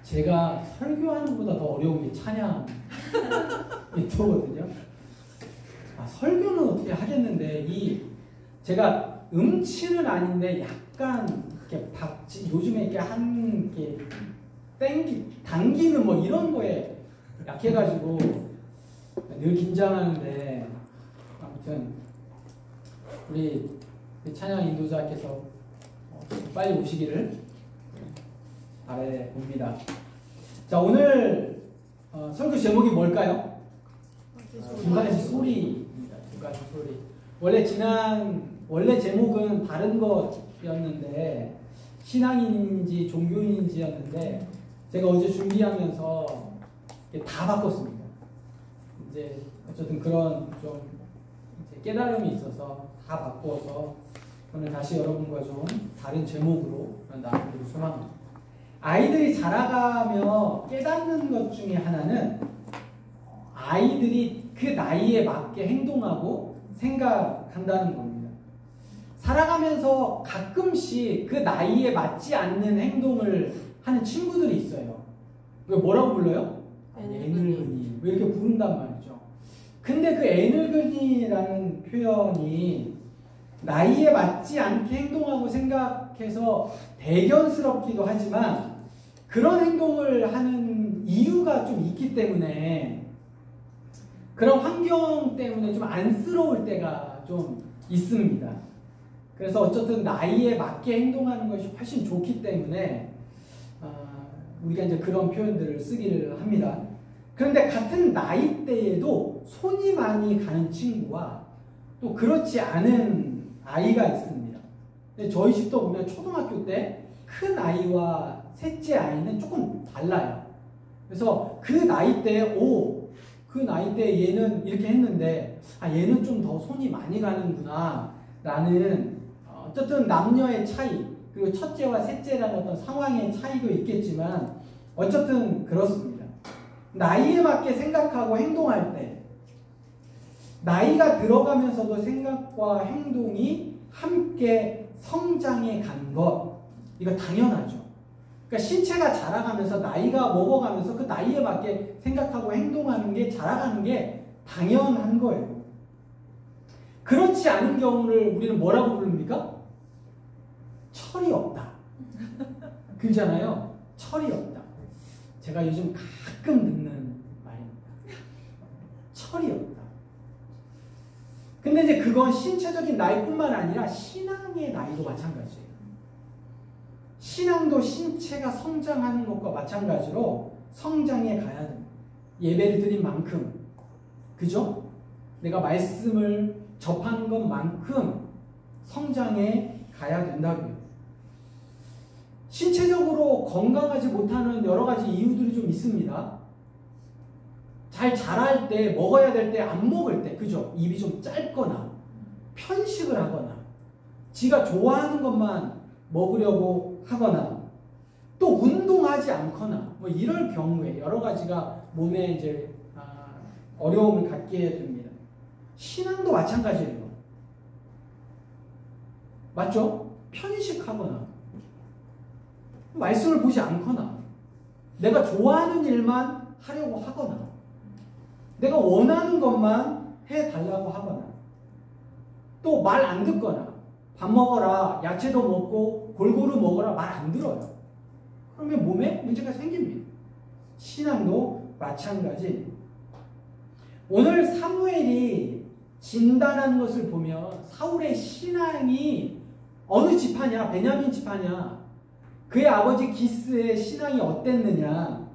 제가 설교하는 것보다 더 어려운 게 찬양이 또거든요. 설교는 어떻게 하겠는데, 제가 음치는 아닌데, 약간, 이렇게 요즘에 이렇게 당기는 뭐 이런 거에 약해가지고, 늘 긴장하는데, 아무튼, 우리 찬양 인도자께서 빨리 오시기를 바라봅니다. 자, 오늘 설교 제목이 뭘까요? 두 가지 소리입니다. 두 가지 소리. 원래 제목은 다른 것이었는데, 신앙인인지 종교인인지였는데, 제가 어제 준비하면서 다 바꿨습니다. 이제 어쨌든 그런 좀 깨달음이 있어서 다 바꾸어서 오늘 다시 여러분과 좀 다른 제목으로 나누기를 소망합니다. 아이들이 자라가며 깨닫는 것 중에 하나는 아이들이 그 나이에 맞게 행동하고 생각한다는 겁니다. 살아가면서 가끔씩 그 나이에 맞지 않는 행동을 하는 친구들이 있어요. 왜 뭐라고 불러요? 애늙은이. 왜 이렇게 부른단 말이죠. 근데 그 애늙은이라는 표현이 나이에 맞지 않게 행동하고 생각해서 대견스럽기도 하지만 그런 행동을 하는 이유가 좀 있기 때문에 그런 환경 때문에 좀 안쓰러울 때가 좀 있습니다. 그래서 어쨌든 나이에 맞게 행동하는 것이 훨씬 좋기 때문에 우리가 이제 그런 표현들을 쓰기를 합니다. 그런데 같은 나이대에도 손이 많이 가는 친구와 또 그렇지 않은 아이가 있습니다. 근데 저희 집도 보면 초등학교 때 큰 아이와 셋째 아이는 조금 달라요. 그래서 그 나이대에 그 나이대에 얘는 이렇게 했는데 얘는 좀 더 손이 많이 가는구나 라는 어쨌든 남녀의 차이 그리고 첫째와 셋째라는 어떤 상황의 차이도 있겠지만 어쨌든 그렇습니다. 나이에 맞게 생각하고 행동할 때 나이가 들어가면서도 생각과 행동이 함께 성장해 간 것, 이거 당연하죠. 그러니까 신체가 자라가면서 나이가 먹어가면서 그 나이에 맞게 생각하고 행동하는 게 자라가는 게 당연한 거예요. 그렇지 않은 경우를 우리는 뭐라고 부릅니까? 철이 없다. 그러잖아요. 철이 없다. 제가 요즘 가끔 듣는 말입니다. 철이 없다. 근데 이제 그건 신체적인 나이뿐만 아니라 신앙의 나이도 마찬가지예요. 신앙도 신체가 성장하는 것과 마찬가지로 성장해 가야 됩니다. 예배를 드린 만큼, 그죠? 내가 말씀을 접하는 것만큼 성장해 가야 된다고요. 신체적으로 건강하지 못하는 여러 가지 이유들이 좀 있습니다. 잘 자랄 때, 먹어야 될 때 안 먹을 때, 그죠? 입이 좀 짧거나, 편식을 하거나, 지가 좋아하는 것만 먹으려고 하거나, 또 운동하지 않거나, 뭐 이럴 경우에 여러 가지가 몸에 이제 어려움을 갖게 됩니다. 신앙도 마찬가지예요. 맞죠? 편식하거나, 말씀을 보지 않거나, 내가 좋아하는 일만 하려고 하거나, 내가 원하는 것만 해달라고 하거나, 또 말 안 듣거나, 밥 먹어라, 야채도 먹고 골고루 먹어라 말 안 들어요. 그러면 몸에 문제가 생깁니다. 신앙도 마찬가지. 오늘 사무엘이 진단한 것을 보면 사울의 신앙이 어느 지파냐? 베냐민 지파냐? 그의 아버지 기스의 신앙이 어땠느냐?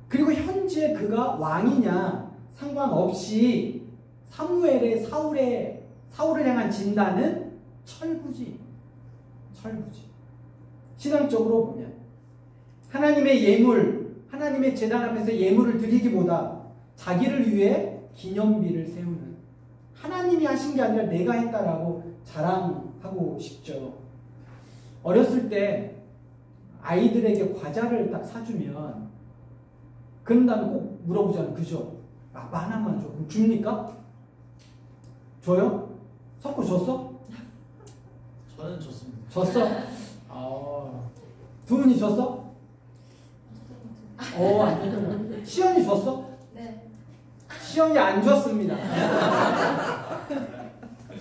그리고 현재 그가 왕이냐? 상관없이 사울을 향한 진단은 철부지. 신앙적으로 보면 하나님의 예물, 하나님의 제단 앞에서 예물을 드리기보다 자기를 위해 기념비를 세우는, 하나님이 하신 게 아니라 내가 했다라고 자랑하고 싶죠. 어렸을 때 아이들에게 과자를 딱 사주면 그런 다음에 꼭 물어보잖아요. 그죠? 아빠 하나만 줘. 그럼 줍니까? 줘요? 석구 줬어? 저는 줬습니다. 줬어? 두 분이 줬어? 안 줬구나. 시연이 줬어? 네. 시연이 안 줬습니다.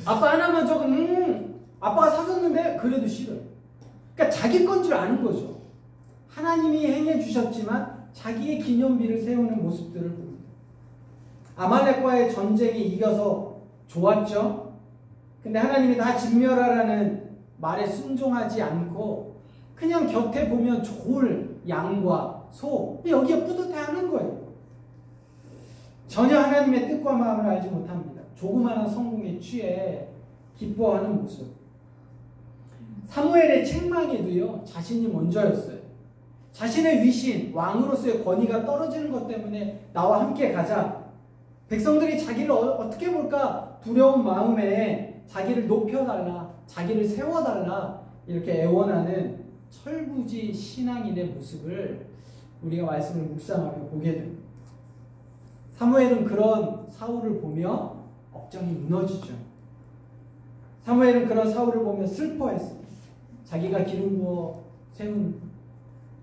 아빠 하나만 조금 아빠가 사줬는데 그래도 싫어요. 그러니까 자기 건 줄 아는 거죠. 하나님이 행해 주셨지만 자기의 기념비를 세우는 모습들을 봅니다. 아말렉과의 전쟁에 이겨서 좋았죠. 근데 하나님이 다 진멸하라는 말에 순종하지 않고 그냥 곁에 보면 좋을 양과 소 여기에 뿌듯해하는 거예요. 전혀 하나님의 뜻과 마음을 알지 못합니다. 조그마한 성공에 취해 기뻐하는 모습. 사무엘의 책망에도요, 자신이 먼저였어요. 자신의 위신, 왕으로서의 권위가 떨어지는 것 때문에 나와 함께 가자. 백성들이 자기를 어떻게 볼까 두려운 마음에 자기를 높여달라, 자기를 세워달라 이렇게 애원하는 철부지 신앙인의 모습을 우리가 말씀을 묵상하며 보게 됩니다. 사무엘은 그런 사울을 보며 억장이 무너지죠. 사무엘은 그런 사울을 보며 슬퍼했습니다. 자기가 기름 부어 세운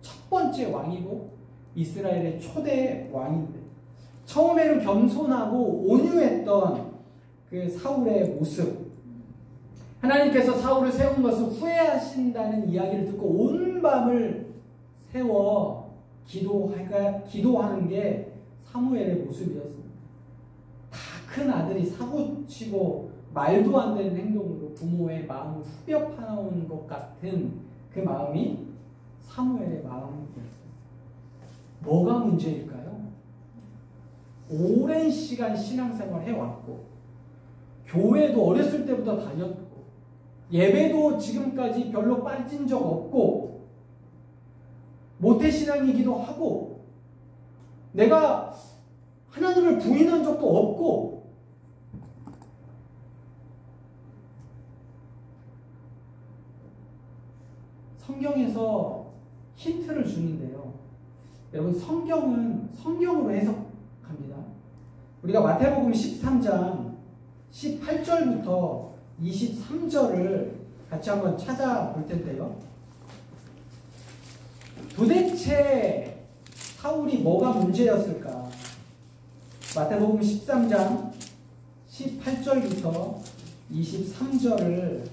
첫 번째 왕이고 이스라엘의 초대 왕인데 처음에는 겸손하고 온유했던 그 사울의 모습, 하나님께서 사울을 세운 것을 후회하신다는 이야기를 듣고 온 밤을 세워 기도하는 게 사무엘의 모습이었습니다. 다 큰 아들이 사고치고 말도 안 되는 행동으로 부모의 마음을 후벼 파놓은 것 같은 그 마음이 사무엘의 마음이었습니다. 뭐가 문제일까요? 오랜 시간 신앙생활 해왔고 교회도 어렸을 때부터 다녔고 예배도 지금까지 별로 빠진 적 없고 모태신앙이기도 하고 내가 하나님을 부인한 적도 없고 성경에서 힌트를 주는데요. 여러분 성경은 성경으로 해석합니다. 우리가 마태복음 13장 18절부터 23절을 같이 한번 찾아볼 텐데요. 도대체 사울이 뭐가 문제였을까? 마태복음 13장 18절부터 23절을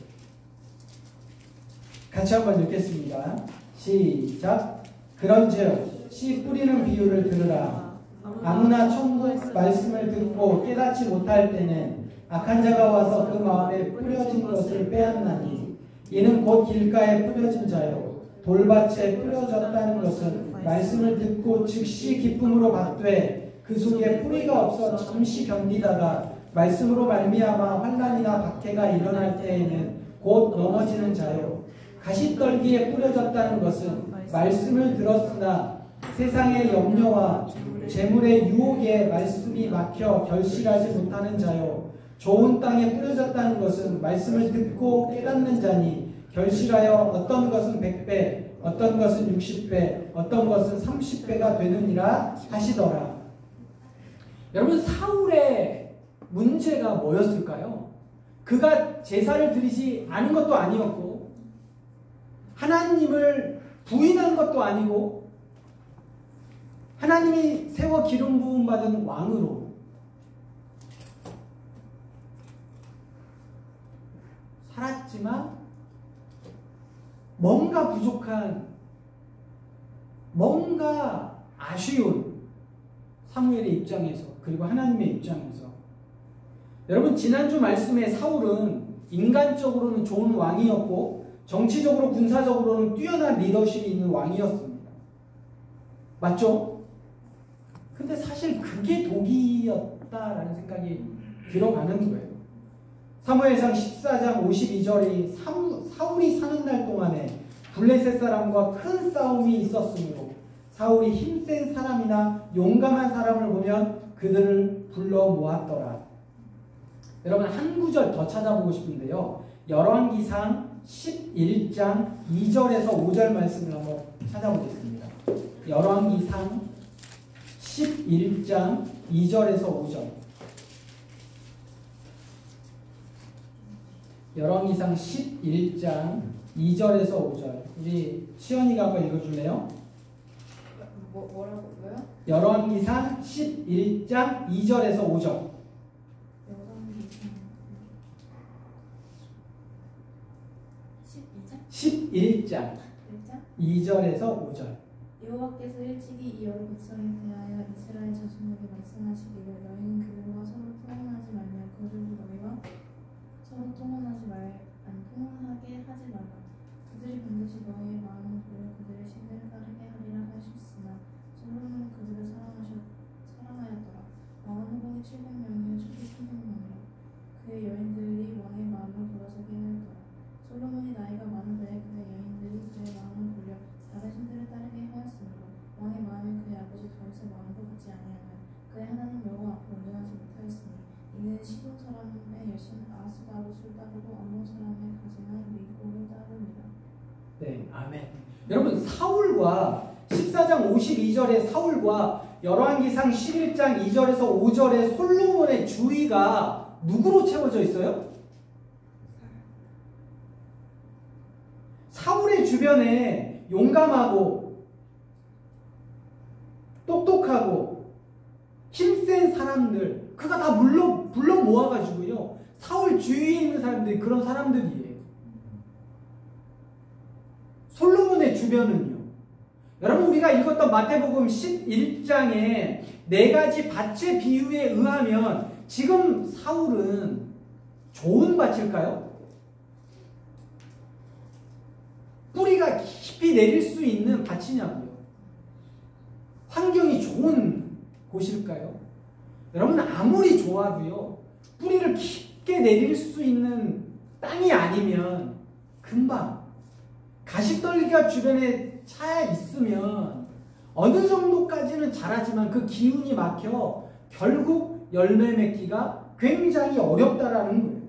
같이 한번 읽겠습니다. 시작. 그런즉 씨 뿌리는 비유를 들으라. 아무나 천국 말씀을 듣고 깨닫지 못할 때는 악한 자가 와서 그 마음에 뿌려진 것을 빼앗나니 이는 곧 길가에 뿌려진 자요 돌밭에 뿌려졌다는 것은 말씀을 듣고 즉시 기쁨으로 받되 그 속에 뿌리가 없어 잠시 견디다가 말씀으로 말미암아 환난이나 박해가 일어날 때에는 곧 넘어지는 자요 가시떨기에 뿌려졌다는 것은 말씀을 들었으나 세상의 염려와 재물의 유혹에 말씀이 막혀 결실하지 못하는 자요 좋은 땅에 뿌려졌다는 것은 말씀을 듣고 깨닫는 자니 결실하여 어떤 것은 100배 어떤 것은 60배 어떤 것은 30배가 되느니라 하시더라. 여러분 사울의 문제가 뭐였을까요? 그가 제사를 드리지 않은 것도 아니었고 하나님을 부인한 것도 아니고 하나님이 세워 기름 부음 받은 왕으로 살았지만 뭔가 부족한 뭔가 아쉬운 사무엘의 입장에서 그리고 하나님의 입장에서 여러분 지난주 말씀에 사울은 인간적으로는 좋은 왕이었고 정치적으로 군사적으로는 뛰어난 리더십이 있는 왕이었습니다. 맞죠? 근데 사실 그게 독이었다라는 생각이 들어가는 거예요. 사무엘상 14장 52절이 사울이 사는 날 동안에 블레셋 사람과 큰 싸움이 있었으므로 사울이 힘센 사람이나 용감한 사람을 보면 그들을 불러 모았더라. 여러분 한 구절 더 찾아보고 싶은데요. 열왕기상 11장 2절에서 5절 말씀을 한번 찾아보겠습니다. 열왕기상 11장 2절에서 5절. 열왕기상 11장 2절에서 5절. 우리 시연이가 한번 읽어줄래요? 뭐라고요? 열왕기상 11장 2절에서 5절. 열왕기상 12장? 11장 1장? 2절에서 5절. 여호와께서 일찍이 이 여러 백성에 대하여 이스라엘 자손에게 말씀하시기를 너희는 그들과 서로 통혼하지 말며 그들도 너희와 서로 통혼하게 하지 말라. 그들이 반드시 너희의 마음을 돌려 그들의 신들을 따르게 하리라 하셨으나 솔로몬은 그들을 사랑하였더라. 왕은 후궁이 700명이요 첩이 300명이라. 그의 여인들이 왕의 마음을 돌아서게 하였더라. 솔로몬이 나이가 많은 데에 그의 여인들이 그의 마음을 돌려 다른 신들을 따르게 하였으므로 왕의 마음이 그의 아버지 다윗의 마음과 같지 아니하며 그의 하나님 여호와 앞에 온전하지 못하였으니 이는 시돈 사람의 여신 아스다롯을 따르고 암몬 사람의 가증한 미고를 따릅니다. 네, 아멘. 여러분 사울과 14장 52절의 사울과 열왕기상 11장 2절에서 5절의 솔로몬의 주의가 누구로 채워져 있어요? 사울의 주변에 용감하고 똑똑하고 힘센 사람들, 그가 다 불러 모아가지고요 사울 주위에 있는 사람들이 그런 사람들이에요. 솔로몬의 주변은요. 여러분 우리가 읽었던 마태복음 11장에 4가지 밭의 비유에 의하면 지금 사울은 좋은 밭일까요? 뿌리가 깊이 내릴 수 있는 밭이냐고요. 환경이 좋은 곳일까요? 여러분 아무리 좋아도요 뿌리를 깊게 내릴 수 있는 땅이 아니면 금방 가시떨기가 주변에 차 있으면 어느 정도까지는 자라지만 그 기운이 막혀 결국 열매 맺기가 굉장히 어렵다라는 거예요.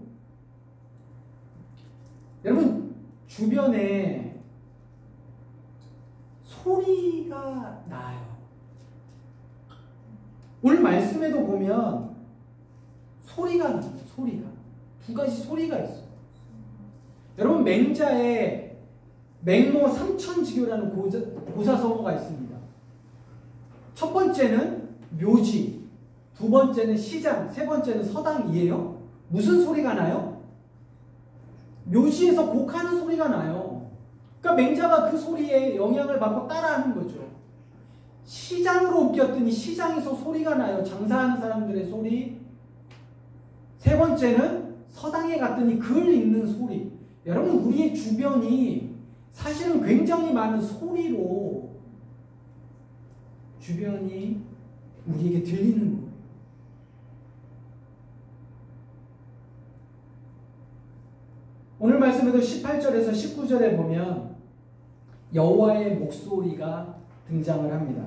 여러분 주변에 소리가 나요. 오늘 말씀에도 보면 소리가 나요. 소리가. 2가지 소리가 있어요. 여러분 맹자에 맹모 삼천지교라는 고사성어가 있습니다. 첫 번째는 묘지, 두 번째는 시장, 세 번째는 서당이에요. 무슨 소리가 나요? 묘지에서 곡하는 소리가 나요. 그러니까 맹자가 그 소리에 영향을 받고 따라하는 거죠. 시장으로 옮겼더니 시장에서 소리가 나요. 장사하는 사람들의 소리. 세 번째는 서당에 갔더니 글 읽는 소리. 여러분 우리의 주변이 사실은 굉장히 많은 소리로 주변이 우리에게 들리는 거예요. 오늘 말씀에도 18절에서 19절에 보면 여호와의 목소리가 등장을 합니다.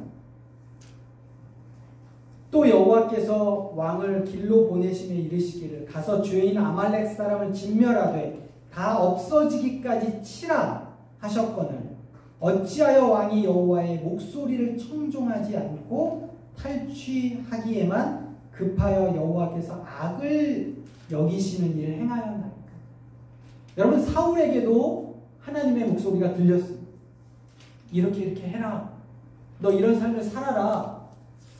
또 여호와께서 왕을 길로 보내시며 이르시기를 가서 죄인 아말렉 사람을 진멸하되 다 없어지기까지 치라 하셨거늘 어찌하여 왕이 여호와의 목소리를 청종하지 않고 탈취하기에만 급하여 여호와께서 악을 여기시는 일을 행하였나이까. 여러분 사울에게도 하나님의 목소리가 들렸습니다. 이렇게 해라. 너 이런 삶을 살아라.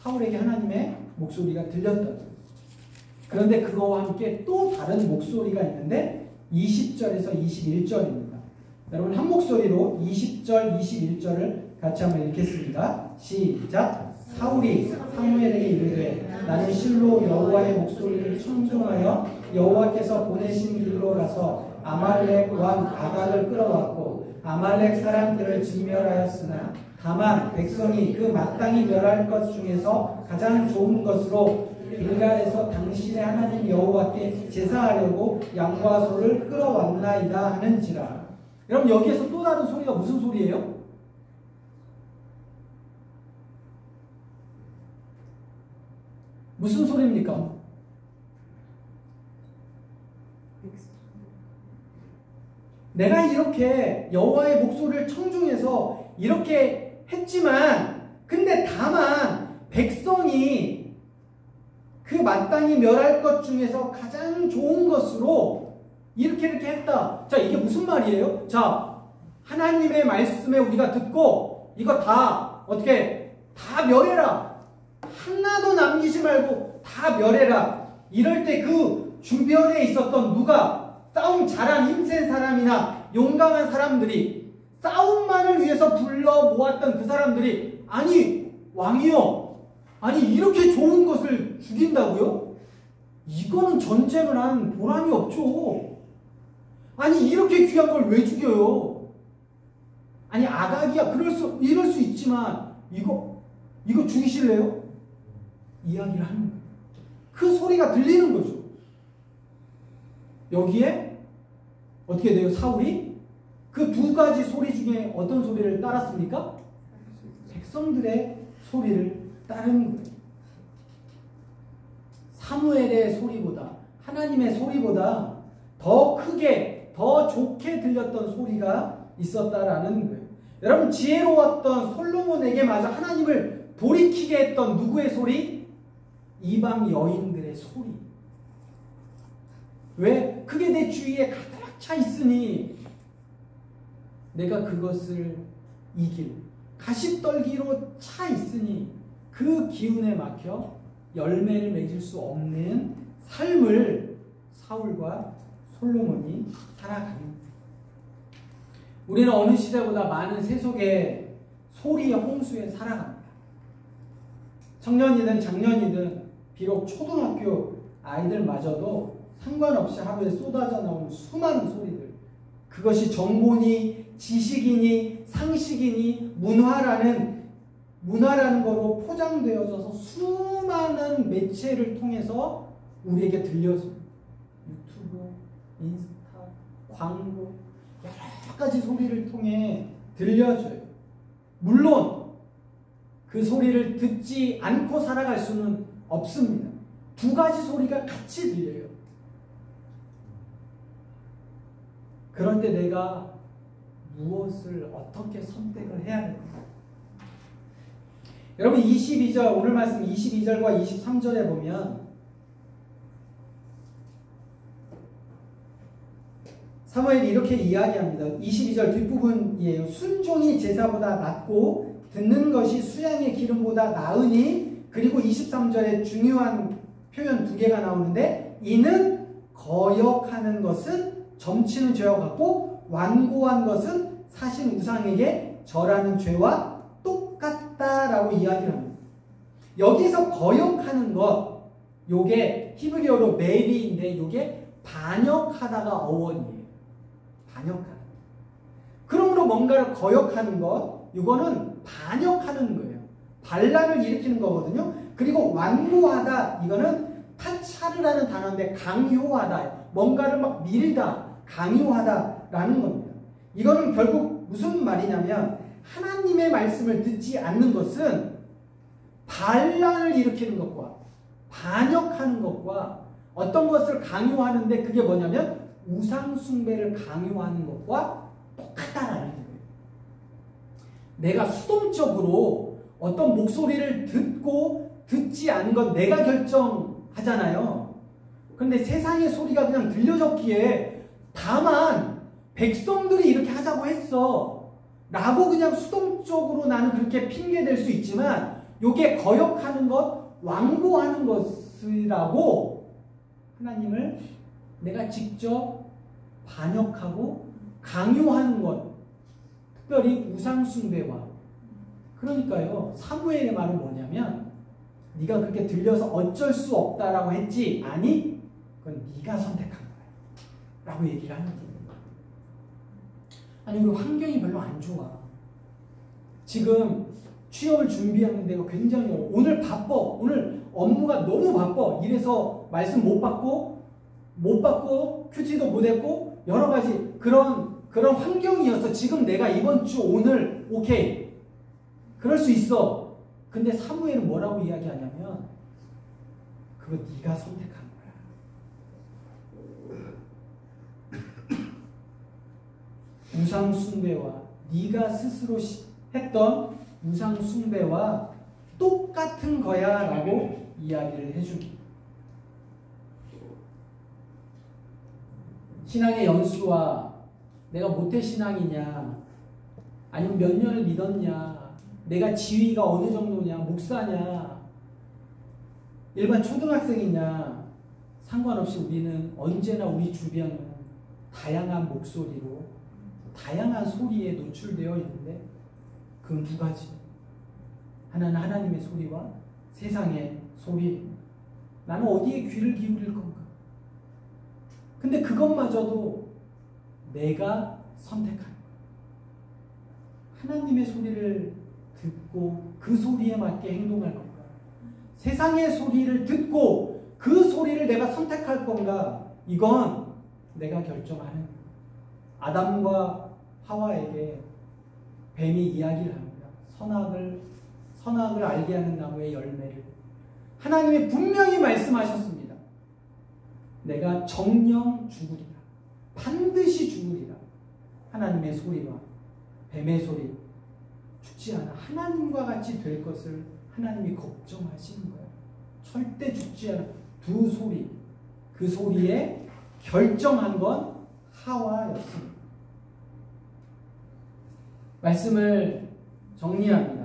사울에게 하나님의 목소리가 들렸다. 그런데 그거와 함께 또 다른 목소리가 있는데 20절에서 21절입니다. 여러분 한 목소리로 20절, 21절을 같이 한번 읽겠습니다. 시작! 사울이 사무엘에게 이르되 나는 실로 여호와의 목소리를 청종하여 여호와께서 보내신 길로 가서 아말렉 왕 아각을 끌어왔고 아말렉 사람들을 진멸하였으나 다만 백성이 그 마땅히 멸할 것 중에서 가장 좋은 것으로 길갈에서 당신의 하나님 여호와께 제사하려고 양과 소를 끌어왔나이다 하는지라. 여러분 여기에서 또 다른 소리가 무슨 소리예요? 무슨 소리입니까? 내가 이렇게 여호와의 목소리를 청중해서 이렇게 했지만 근데 다만 백성이 그 마땅히 멸할 것 중에서 가장 좋은 것으로 이렇게 했다. 자, 이게 무슨 말이에요? 자, 하나님의 말씀에 우리가 듣고 이거 다 어떻게 다 멸해라. 하나도 남기지 말고 다 멸해라. 이럴 때 그 주변에 있었던 누가 싸움 잘한 힘센 사람이나 용감한 사람들이 싸움만을 위해서 불러 모았던 그 사람들이 아니 왕이요. 아니 이렇게 좋은 것을 죽인다고요? 이거는 전쟁을 한 보람이 없죠. 아니 이렇게 귀한 걸 왜 죽여요? 아니 아가기야 이럴 수 있지만 이거 죽이실래요? 이야기를 하는 거예요. 그 소리가 들리는 거죠. 여기에 어떻게 돼요? 사울이 그 두 가지 소리 중에 어떤 소리를 따랐습니까? 백성들의 소리를 따르는 거예요. 사무엘의 소리보다 하나님의 소리보다 더 크게 더 좋게 들렸던 소리가 있었다라는 거예요. 여러분 지혜로웠던 솔로몬에게 마저 하나님을 돌이키게 했던 누구의 소리? 이방 여인들의 소리. 왜? 그게 내 주위에 가득 차 있으니 내가 그것을 이길 가시떨기로 차 있으니 그 기운에 막혀 열매를 맺을 수 없는 삶을 사울과 솔로몬이 살아가는 거예요. 우리는 어느 시대보다 많은 세속의 소리의 홍수에 살아갑니다. 청년이든 장년이든 비록 초등학교 아이들마저도 상관없이 하루에 쏟아져 나오는 수많은 소리들, 그것이 정보니 지식이니 상식이니 문화라는 거로 포장되어져서 수많은 매체를 통해서 우리에게 들려줍니다. 유튜브, 인스타, 광고, 여러 가지 소리를 통해 들려줘요. 물론 그 소리를 듣지 않고 살아갈 수는 없습니다. 두 가지 소리가 같이 들려요. 그럴 때 내가 무엇을 어떻게 선택을 해야 됩니까? 여러분 22절 오늘 말씀 22절과 23절에 보면 사무엘이 이렇게 이야기합니다. 22절 뒷부분이에요. 순종이 제사보다 낫고 듣는 것이 수양의 기름보다 나으니, 그리고 23절에 중요한 표현 두 개가 나오는데, 이는 거역하는 것은 점치는 죄와 같고 완고한 것은 사신 우상에게 절하는 죄와 똑같다라고 이야기를 합니다. 여기서 거역하는 것, 요게 히브리어로 메리인데 요게 반역하다가 어원이에요. 반역하는. 그러므로 뭔가를 거역하는 것, 이거는 반역하는 거예요. 반란을 일으키는 거거든요. 그리고 완고하다, 이거는 타차르라는 단어인데 강요하다, 뭔가를 막 밀다, 강요하다라는 겁니다. 이거는 결국 무슨 말이냐면 하나님의 말씀을 듣지 않는 것은 반란을 일으키는 것과 반역하는 것과 어떤 것을 강요하는데 그게 뭐냐면 우상 숭배를 강요하는 것과 똑같다라는 거예요. 내가 수동적으로 어떤 목소리를 듣고 듣지 않은 건 내가 결정하잖아요. 그런데 세상의 소리가 그냥 들려졌기에 다만 백성들이 이렇게 하자고 했어 라고 그냥 수동적으로 나는 그렇게 핑계댈 수 있지만, 요게 거역하는 것, 완고하는 것이라고 하나님을 내가 직접 반역하고 강요하는 것, 특별히 우상숭배와. 그러니까요, 사무엘의 말은 뭐냐면 네가 그렇게 들려서 어쩔 수 없다라고 했지, 아니 그건 네가 선택한 거야 라고 얘기를 하는 거예요. 아니 우리 환경이 별로 안 좋아. 지금 취업을 준비하는데 굉장히 어려워. 오늘 바빠. 오늘 업무가 너무 바빠. 이래서 말씀 못 받고 큐티도 못 했고 여러 가지 그런 환경이어서 지금 내가 이번 주 오늘 오케이 그럴 수 있어. 근데 사무엘은 뭐라고 이야기하냐면 그거 네가 선택한 거야. 우상 숭배와 네가 스스로 했던 우상 숭배와 똑같은 거야 라고 이야기를 해줍니다. 신앙의 연수와 내가 모태신앙이냐 아니면 몇 년을 믿었냐, 내가 지위가 어느 정도냐, 목사냐, 일반 초등학생이냐, 상관없이 우리는 언제나 우리 주변은 다양한 목소리로, 다양한 소리에 노출되어 있는데 그 두 가지. 하나는 하나님의 소리와 세상의 소리. 나는 어디에 귀를 기울일 건가? 근데 그것마저도 내가 선택하는 거야. 하나님의 소리를 듣고 그 소리에 맞게 행동할 건가? 세상의 소리를 듣고 그 소리를 내가 선택할 건가? 이건 내가 결정하는 거야. 아담과 하와에게 뱀이 이야기를 합니다. 선악을 알게 하는 나무의 열매를. 하나님이 분명히 말씀하셨습니다. 내가 정녕 죽으리라. 반드시 죽으리라. 하나님의 소리와 뱀의 소리. 죽지 않아. 하나님과 같이 될 것을 하나님이 걱정하시는 거예요. 절대 죽지 않아. 두 소리. 그 소리에 결정한 건 하와였습니다. 말씀을 정리합니다.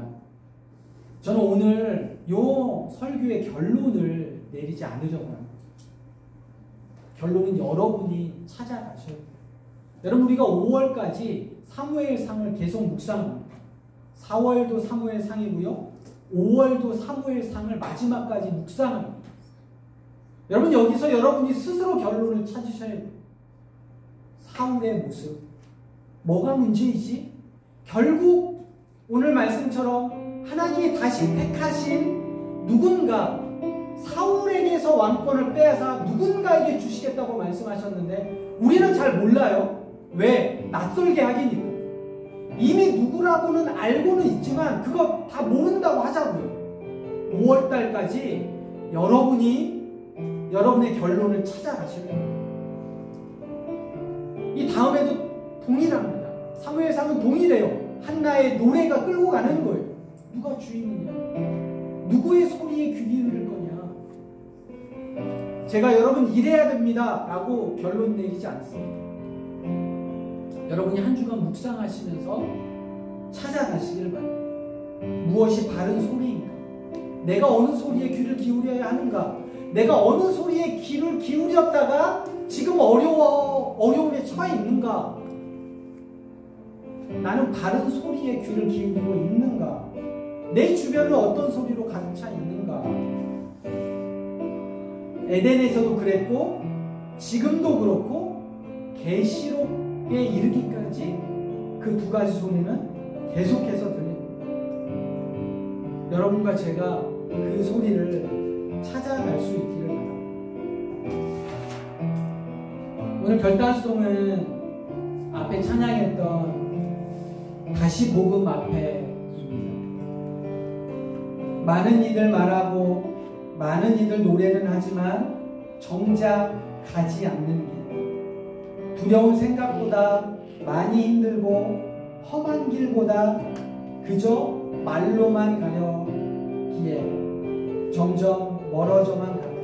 저는 오늘 요 설교의 결론을 내리지 않으려고 합니다. 결론은 여러분이 찾아가셔야 돼요. 여러분, 우리가 5월까지 사무엘상을 계속 묵상합니다. 4월도 사무엘상이고요. 5월도 사무엘상을 마지막까지 묵상합니다. 여러분, 여기서 여러분이 스스로 결론을 찾으셔야 돼요. 사울의 모습. 뭐가 문제이지? 결국 오늘 말씀처럼 하나님이 다시 택하신 누군가, 사울에게서 왕권을 빼앗아 누군가에게 주시겠다고 말씀하셨는데 우리는 잘 몰라요. 왜? 낯설게 하기니까. 이미 누구라고는 알고는 있지만 그거 다 모른다고 하자고요. 5월달까지 여러분이 여러분의 결론을 찾아가셔야 돼요. 이 다음에도 동일합니다. 사무엘상은 동일해요. 한나의 노래가 끌고 가는 거예요. 누가 주인이냐? 누구의 소리에 귀 기울일 거냐? 제가 여러분 이래야 됩니다 라고 결론 내리지 않습니다. 여러분이 한 주간 묵상하시면서 찾아가시길 바랍니다. 무엇이 바른 소리인가? 내가 어느 소리에 귀를 기울여야 하는가? 내가 어느 소리에 귀를 기울였다가 지금 어려움에 처해 있는가? 나는 바른 소리에 귀를 기울이고 있는가? 내 주변은 어떤 소리로 가득 차 있는가? 에덴에서도 그랬고 지금도 그렇고 계시록에 이르기까지 그 두 가지 소리는 계속해서 들립니다. 여러분과 제가 그 소리를 찾아갈 수 있기를 바랍니다. 오늘 결단송은 앞에 찬양했던 다시 복음 앞에입니다. 많은 이들 말하고 많은 이들 노래는 하지만 정작 가지 않는 길, 두려운 생각보다 많이 힘들고 험한 길보다 그저 말로만 가려기에 점점 멀어져만 가며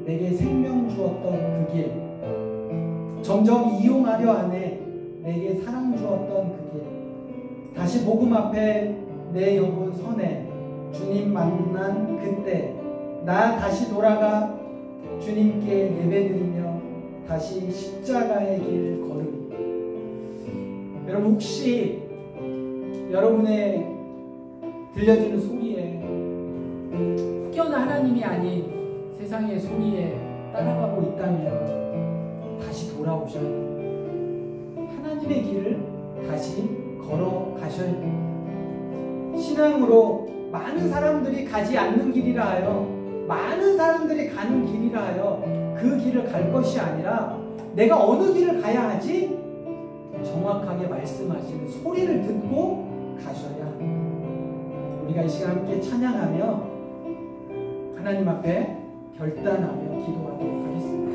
내게 생명 주었던 그 길, 점점 이용하려 하네 내게 사랑 주었던 그 길, 다시 복음 앞에 내 영혼 선해 주님 만난 그때 나 다시 돌아가 주님께 예배드리며 다시 십자가의 길 걸으리. 여러분, 혹시 여러분의 들려지는 소리에 혹여나 하나님이 아닌 세상의 소리에 따라가고 있다면 다시 돌아오셔야 돼요. 하나님의 길을 다시 걸어가셔야 돼요. 신앙으로 많은 사람들이 가지 않는 길이라 하여, 많은 사람들이 가는 길이라 하여 그 길을 갈 것이 아니라 내가 어느 길을 가야 하지? 정확하게 말씀하시는 소리를 듣고 가셔야 합니다. 우리가 이 시간 함께 찬양하며 하나님 앞에 결단하며 기도하도록 하겠습니다.